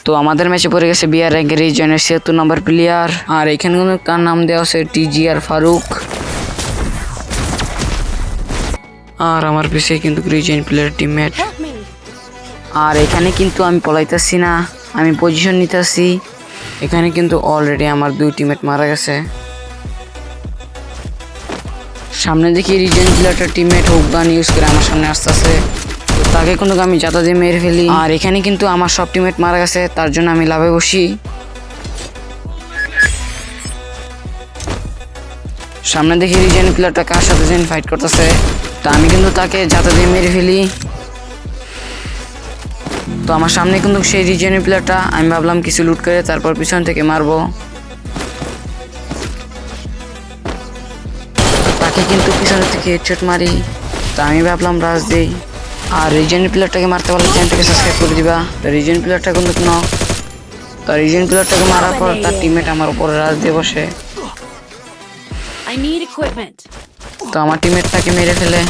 তো আমাদের ম্যাচে পড়ে গেছে বিআর র্যাঙ্কের রিজনের ৭৬ নম্বর প্লেয়ার। আর এখানে কিন্তু তার নাম দেওয়া আছে টিজিআর ফারুক। আর আমার পিছিয়ে কিন্তু রিজন প্লেয়ার টিমমেট। আর এখানে কিন্তু আমি পলাইতেছি না, আমি পজিশন নিতেছি। এখানে কিন্তু অলরেডি আমার 2 টিমমেট মারা গেছে। সামনে দেখি রিজন প্লেয়ারটা টিমমেট হুক গান ইউজ করে আমার সামনে আসতেছে, তো তাকে কিন্তু আমি যাতা দিয়ে মেরে ফেলি। আর এখানে কিন্তু আমার সব টিমমেট মারা গেছে, তার জন্য আমি লাভে বসি। সামনে দেখি রিজন প্লেয়ারটা কার সাথে যেন ফাইট করতেছে, তো আমি কিন্তু তাকে যাতা দিয়ে মেরে ফেলি। তো আমার সামনে কিন্তু সেই রিজনের প্লেয়ারটা, আমি ভাবলাম কিছু লুট করে তারপর পিছন থেকে মারবো। তাকে কিন্তু পিছন থেকে হেডশট মারি, তো আমি ভাবলাম রাজ দেই। আর রিজনের প্লেয়ারটাকে মারতে পারলে চ্যানেলটাকে সাবস্ক্রাইব করে দিবা। তো রিজন প্লেয়ারটা কিন্তু নক। তো রিজন প্লেয়ারটাকে মারার পর তার টিমমেট আমার উপরে রাজ দিয়ে বসে। তো আমার টিমমেট তাকে মেরে ফেলে।